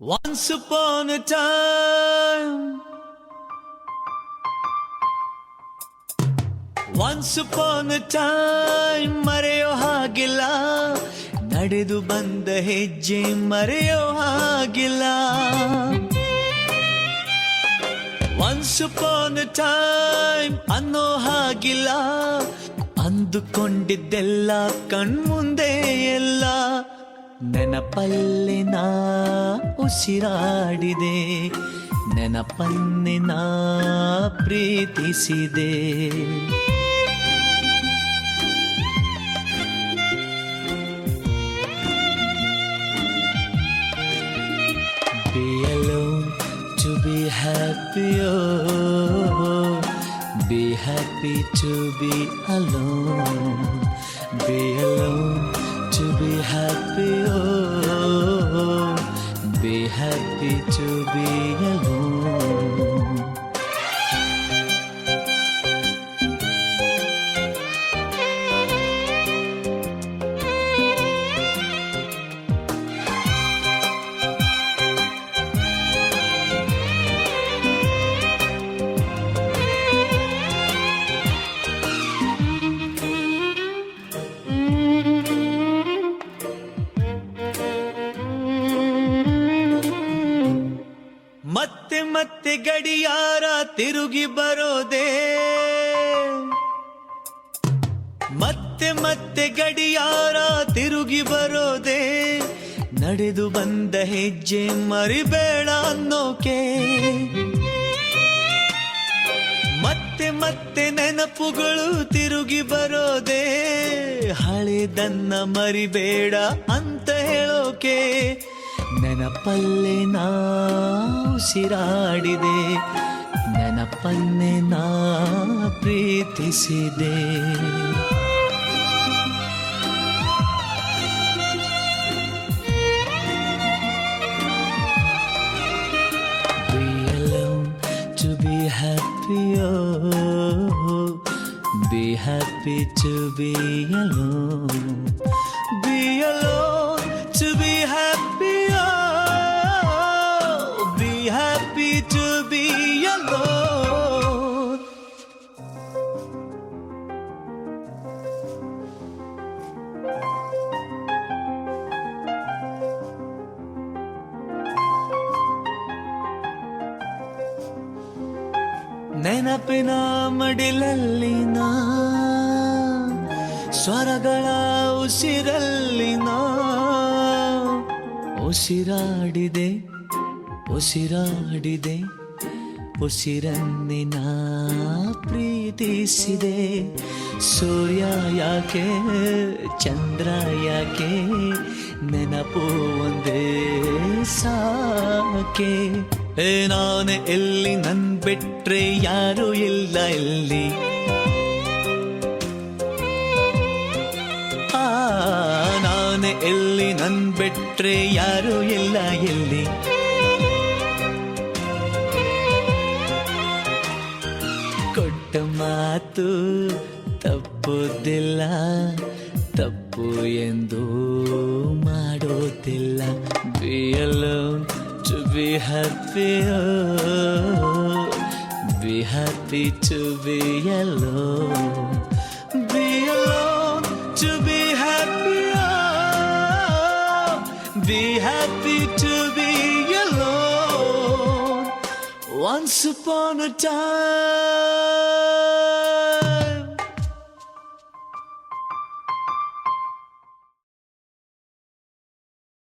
Once upon a time, once upon a time ಮರೆಯೋ ಹಾಗಿಲ್ಲ, ನಡೆದು ಬಂದ ಹೆಜ್ಜೆ ಮರೆಯೋ ಹಾಗಿಲ್ಲ. Once upon a time ಅನ್ನೋ ಹಾಗಿಲ್ಲ, ಅಂದುಕೊಂಡಿದ್ದೆಲ್ಲ ಕಣ್ಮುಂದೆ ಎಲ್ಲ ನೆನಪಲ್ಲಿ ನಾ ಉಸಿರಾಡಿದೆ, ನೆನಪನ್ನೆ ನಾ ಪ್ರೀತಿಸಿದೆ. Be alone to be happy, oh, be happy to be alone. Be alone to be happy, oh, be happy to be alone. ಮತ್ತೆ ಮತ್ತೆ ಗಡಿಯಾರ ತಿರುಗಿ ಬರೋದೇ, ಮತ್ತೆ ಮತ್ತೆ ಗಡಿಯಾರ ತಿರುಗಿ ಬರೋದೇ, ನಡೆದು ಬಂದ ಹೆಜ್ಜೆ ಮರಿಬೇಡ ಅನ್ನೋಕೆ. ಮತ್ತೆ ಮತ್ತೆ ನೆನಪುಗಳು ತಿರುಗಿ ಬರೋದೇ, ಹಳೆದನ್ನ ಮರಿಬೇಡ ಅಂತ ಹೇಳೋಕೆ. ನೆನಪಲ್ಲೇ ನಾ ಉಸಿರಾಡಿದೆ, ನೆನಪನ್ನೇ ನಾ ಪ್ರೀತಿಸಿದೆ. Be alone to be happy, oh, be happy to be alone. Be alone to be happy, oh, be happy to be alone. ನೆನಪಿನ ಮಡಿಲಲ್ಲಿ ನಾ, ಸ್ವರಗಳ ಉಸಿರಲ್ಲಿ ನಾ ಉಸಿರಾಡಿದೆ, ಉಸಿರಾಡಿದೆ, ಉಸಿರನ್ನೇ ನಾ ಪ್ರೀತಿಸಿದೆ. ಸೂರ್ಯ ಯಾಕೆ ಚಂದ್ರ ಯಾಕೆ, ನೆನಪು ಒಂದೇ ಸಾಕೆ. ನಾನೇ ಎಲ್ಲಿ ನನ್ ಬಿಟ್ರೆ ಯಾರು ಇಲ್ಲ ಎಲ್ಲಿ, ನಾನೇ ಎಲ್ಲಿ ನನ್ ಬಿಟ್ರೆ ಯಾರು ಇಲ್ಲ ಎಲ್ಲಿ. ಕೊಟ್ಟ ಮಾತು ತಪ್ಪುದಿಲ್ಲ, ತಪ್ಪು ಎಂದು ಮಾಡೋದಿಲ್ಲ. Be alone to be happy, oh, be happy to be alone. Be alone to be happy, oh, be happy to be alone. Once upon a time.